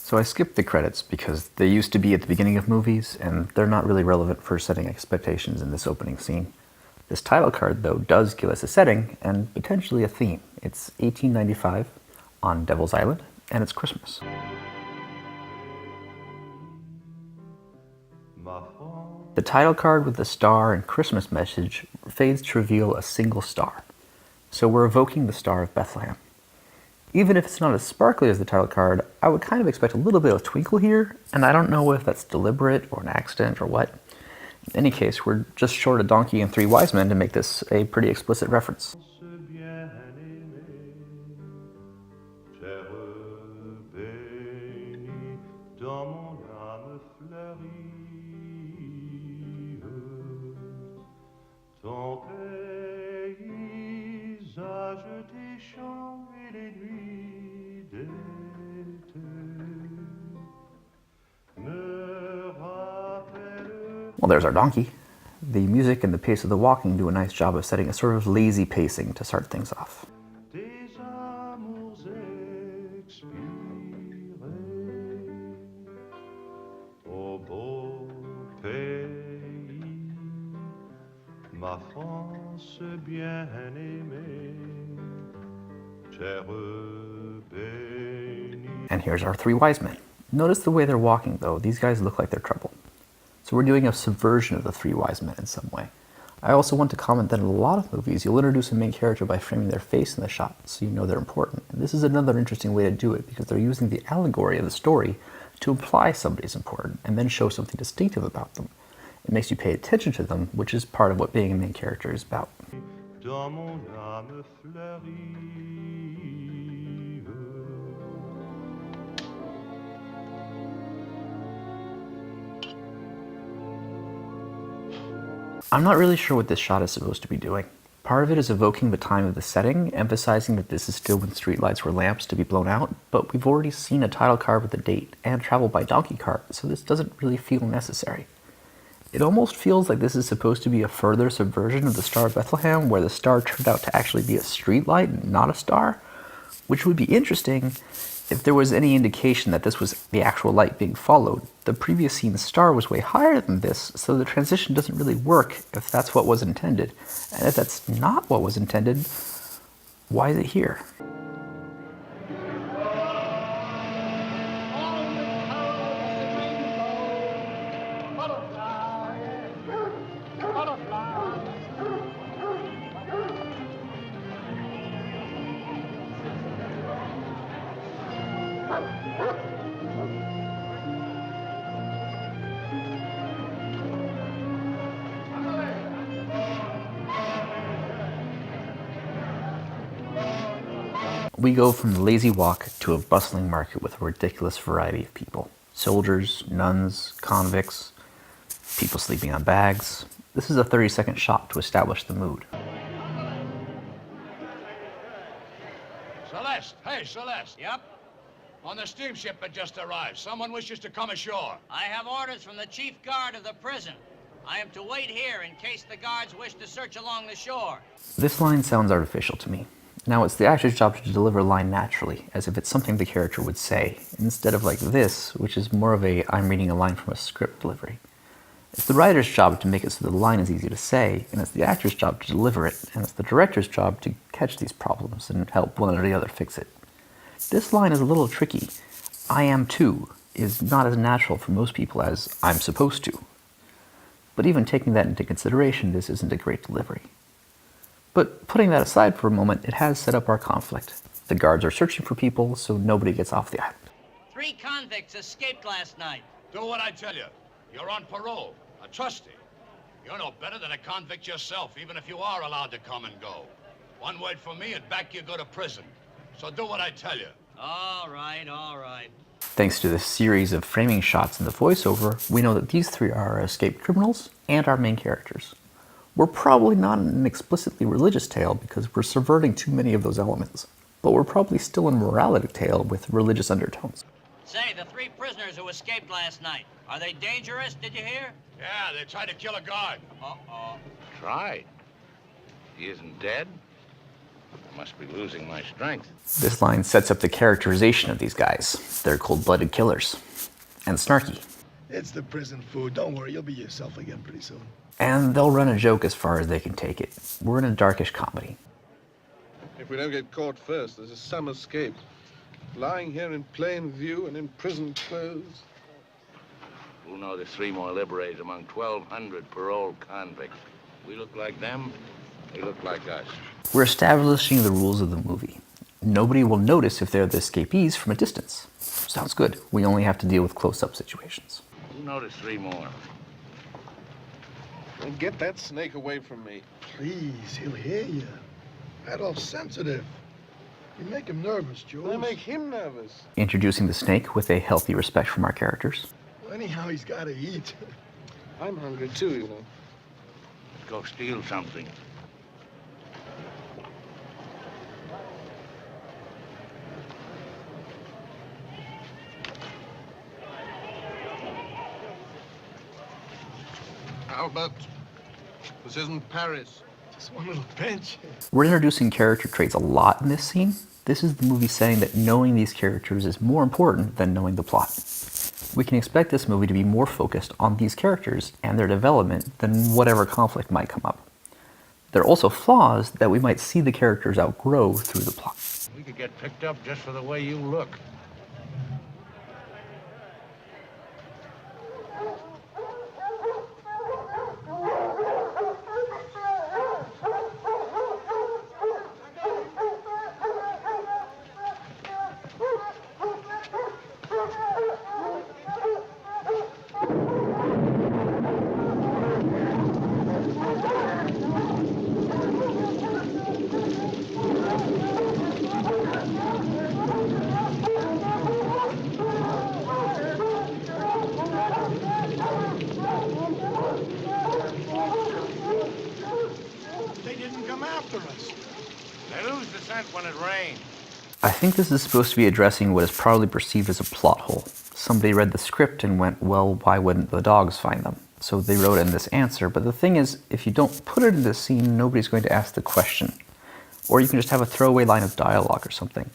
So I skipped the credits because they used to be at the beginning of movies, and they're not really relevant for setting expectations in this opening scene. This title card, though, does give us a setting and potentially a theme. It's 1895 on Devil's Island, and it's Christmas. The title card with the star and Christmas message fades to reveal a single star. So we're evoking the Star of Bethlehem. Even if it's not as sparkly as the title card, I would kind of expect a little bit of twinkle here, and I don't know if that's deliberate or an accident or what. In any case, we're just short a donkey and 3 wise men to make this a pretty explicit reference. Well, there's our donkey. The music and the pace of the walking do a nice job of setting a sort of lazy pacing to start things off. And here's our 3 wise men. Notice the way they're walking, though. These guys look like they're troubled. So we're doing a subversion of the 3 wise men in some way. I also want to comment that in a lot of movies, you'll introduce a main character by framing their face in the shot, so you know they're important. And this is another interesting way to do it, because they're using the allegory of the story to imply somebody's important, and then show something distinctive about them. It makes you pay attention to them, which is part of what being a main character is about. I'm not really sure what this shot is supposed to be doing. Part of it is evoking the time of the setting, emphasizing that this is still when streetlights were lamps to be blown out, but we've already seen a title card with a date and travel by donkey cart, so this doesn't really feel necessary. It almost feels like this is supposed to be a further subversion of the Star of Bethlehem, where the star turned out to actually be a streetlight and not a star, which would be interesting if there was any indication that this was the actual light being followed. The previous scene's star was way higher than this, so the transition doesn't really work if that's what was intended. And if that's not what was intended, why is it here? We go from the lazy walk to a bustling market with a ridiculous variety of people. Soldiers, nuns, convicts, people sleeping on bags. This is a 30-second shot to establish the mood. Celeste! Hey, Celeste! Yep? On the steamship that just arrived, someone wishes to come ashore. I have orders from the chief guard of the prison. I am to wait here in case the guards wish to search along the shore. This line sounds artificial to me. Now, it's the actor's job to deliver a line naturally, as if it's something the character would say, instead of like this, which is more of a I'm reading a line from a script delivery. It's the writer's job to make it so the line is easy to say, and it's the actor's job to deliver it, and it's the director's job to catch these problems and help one or the other fix it. This line is a little tricky. I am too is not as natural for most people as I'm supposed to. But even taking that into consideration, this isn't a great delivery. But putting that aside for a moment, it has set up our conflict. The guards are searching for people, so nobody gets off the island. 3 convicts escaped last night. Do what I tell you. You're on parole, a trustee. You're no better than a convict yourself, even if you are allowed to come and go. One word from me and back you go to prison. So do what I tell you. All right, all right. Thanks to this series of framing shots in the voiceover, we know that these 3 are escaped criminals and our main characters. We're probably not in an explicitly religious tale because we're subverting too many of those elements, but we're probably still in a morality tale with religious undertones. Say, the 3 prisoners who escaped last night, are they dangerous, did you hear? Yeah, they tried to kill a guard. Uh-oh. Tried? He isn't dead? Must be losing my strength. This line sets up the characterization of these guys. They're cold-blooded killers. And snarky. It's the prison food. Don't worry, you'll be yourself again pretty soon. And they'll run a joke as far as they can take it. We're in a darkish comedy. If we don't get caught first, there's some escape. Lying here in plain view and in prison clothes. Who know there's 3 more liberators among 1,200 parole convicts? We look like them, they look like us. We're establishing the rules of the movie. Nobody will notice if they're the escapees from a distance. Sounds good. We only have to deal with close-up situations. Who noticed 3 more? And get that snake away from me. Please, he'll hear you. Adolf's sensitive. You make him nervous, Jules. I make him nervous. Introducing the snake with a healthy respect from our characters. Well, anyhow, he's got to eat. I'm hungry too, you know. Let's go steal something. Albert, this isn't Paris. Just one little pinch. We're introducing character traits a lot in this scene. This is the movie saying that knowing these characters is more important than knowing the plot. We can expect this movie to be more focused on these characters and their development than whatever conflict might come up. There are also flaws that we might see the characters outgrow through the plot. We could get picked up just for the way you look. They lose the scent when it rains. I think this is supposed to be addressing what is probably perceived as a plot hole. Somebody read the script and went, well, why wouldn't the dogs find them? So they wrote in this answer, but the thing is, if you don't put it in this scene, nobody's going to ask the question. Or you can just have a throwaway line of dialogue or something.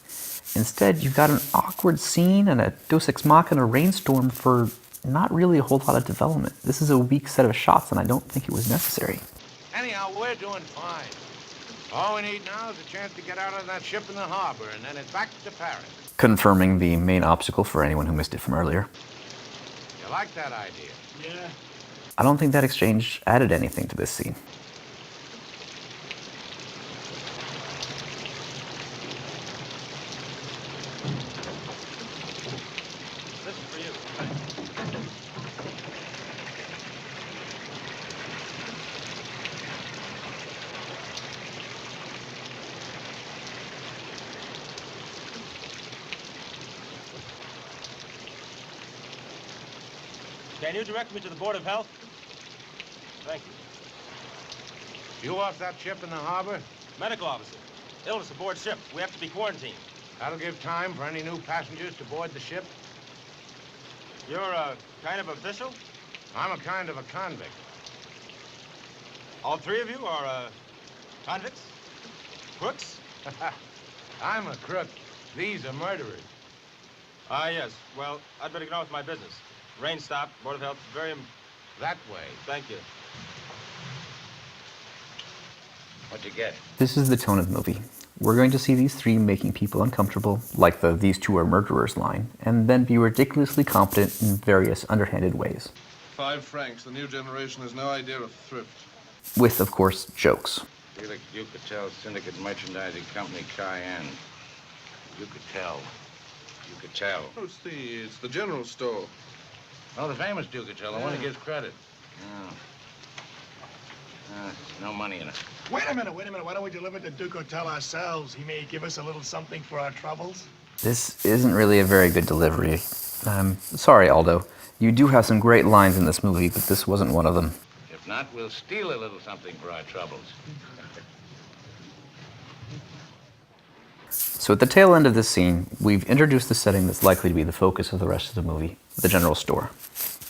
Instead, you've got an awkward scene and a Deus Ex Machina rainstorm for not really a whole lot of development. This is a weak set of shots, and I don't think it was necessary. Anyhow, we're doing fine. All we need now is a chance to get out of that ship in the harbor, and then it's back to Paris. Confirming the main obstacle for anyone who missed it from earlier. You like that idea? Yeah. I don't think that exchange added anything to this scene. This is for you. Can you direct me to the Board of Health? Thank you. You off that ship in the harbor? Medical officer. Illness aboard ship. We have to be quarantined. That'll give time for any new passengers to board the ship. You're a kind of official? I'm a kind of a convict. All 3 of you are convicts? Crooks? I'm a crook. These are murderers. Ah, yes. Well, I'd better get on with my business. Rain stopped. Board of Health very... That way. Thank you. What'd you get? This is the tone of the movie. We're going to see these 3 making people uncomfortable, like the "these 2 are murderers" line, and then be ridiculously competent in various underhanded ways. 5 francs. The new generation has no idea of thrift. With, of course, jokes. Felix Ducatel Syndicate Merchandising Company, Cayenne. Ducatel. Ducatel. Oh, it's the general store. Oh, the famous Ducatel, the one who gives credit. Oh. No money in it. Wait a minute. Why don't we deliver the Duke Hotel ourselves? He may give us a little something for our troubles. This isn't really a very good delivery. I'm sorry, Aldo. You do have some great lines in this movie, but this wasn't one of them. If not, we'll steal a little something for our troubles. So at the tail end of this scene, we've introduced the setting that's likely to be the focus of the rest of the movie, the general store.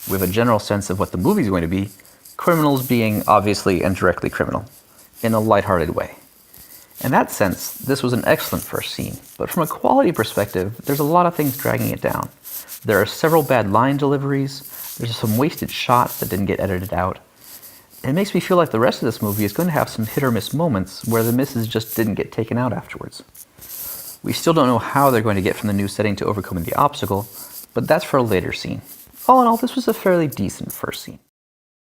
We have a general sense of what the movie's going to be, criminals being obviously and directly criminal, in a lighthearted way. In that sense, this was an excellent first scene, but from a quality perspective, there's a lot of things dragging it down. There are several bad line deliveries, there's some wasted shots that didn't get edited out. It makes me feel like the rest of this movie is going to have some hit or miss moments where the misses just didn't get taken out afterwards. We still don't know how they're going to get from the new setting to overcoming the obstacle, but that's for a later scene. All in all, this was a fairly decent first scene.